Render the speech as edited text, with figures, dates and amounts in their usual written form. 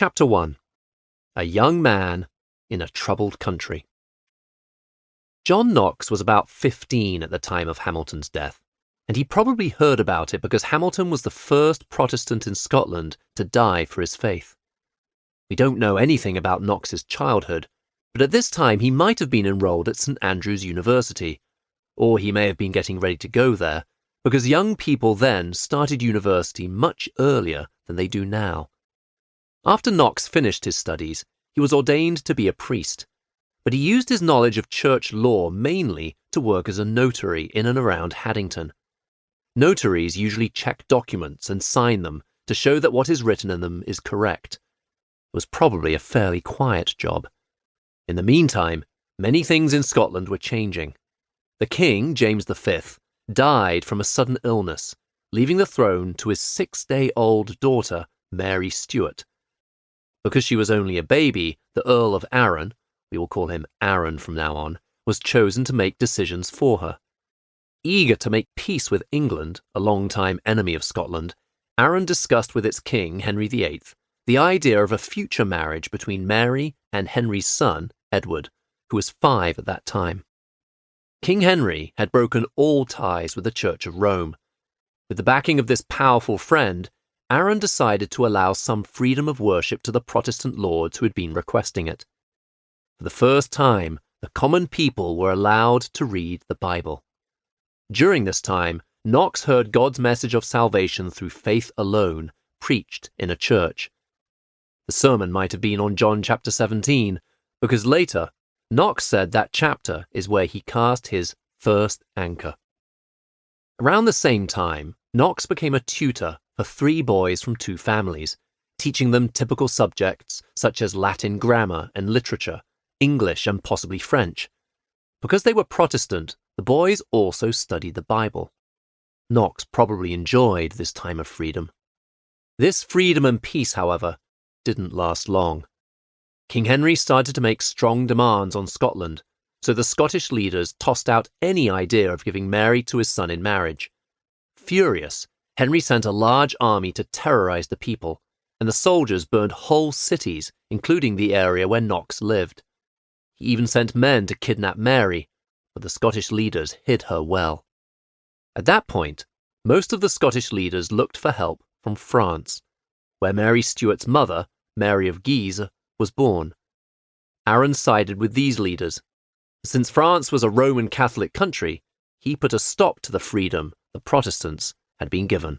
Chapter 1. A Young Man in a Troubled Country. John Knox was about 15 at the time of Hamilton's death, and he probably heard about it because Hamilton was the first Protestant in Scotland to die for his faith. We don't know anything about Knox's childhood, but at this time he might have been enrolled at St Andrews University, or he may have been getting ready to go there, because young people then started university much earlier than they do now. After Knox finished his studies, he was ordained to be a priest, but he used his knowledge of church law mainly to work as a notary in and around Haddington. Notaries usually check documents and sign them to show that what is written in them is correct. It was probably a fairly quiet job. In the meantime, many things in Scotland were changing. The king, James V, died from a sudden illness, leaving the throne to his 6-day-old daughter, Mary Stuart. Because she was only a baby, the Earl of Arran, we will call him Aaron from now on, was chosen to make decisions for her. Eager to make peace with England, a long-time enemy of Scotland, Arran discussed with its king, Henry VIII, the idea of a future marriage between Mary and Henry's son, Edward, who was 5 at that time. King Henry had broken all ties with the Church of Rome. With the backing of this powerful friend, Arran decided to allow some freedom of worship to the Protestant lords who had been requesting it. For the first time, the common people were allowed to read the Bible. During this time, Knox heard God's message of salvation through faith alone, preached in a church. The sermon might have been on John chapter 17, because later, Knox said that chapter is where he cast his first anchor. Around the same time, Knox became a tutor for 3 boys from 2 families, teaching them typical subjects such as Latin grammar and literature, English and possibly French. Because they were Protestant, the boys also studied the Bible. Knox probably enjoyed this time of freedom. This freedom and peace, however, didn't last long. King Henry started to make strong demands on Scotland, so the Scottish leaders tossed out any idea of giving Mary to his son in marriage. Furious, Henry sent a large army to terrorize the people, and the soldiers burned whole cities, including the area where Knox lived. He even sent men to kidnap Mary, but the Scottish leaders hid her well. At that point, most of the Scottish leaders looked for help from France, where Mary Stuart's mother, Mary of Guise, was born. Arran sided with these leaders. Since France was a Roman Catholic country, he put a stop to the freedom the Protestants had been given.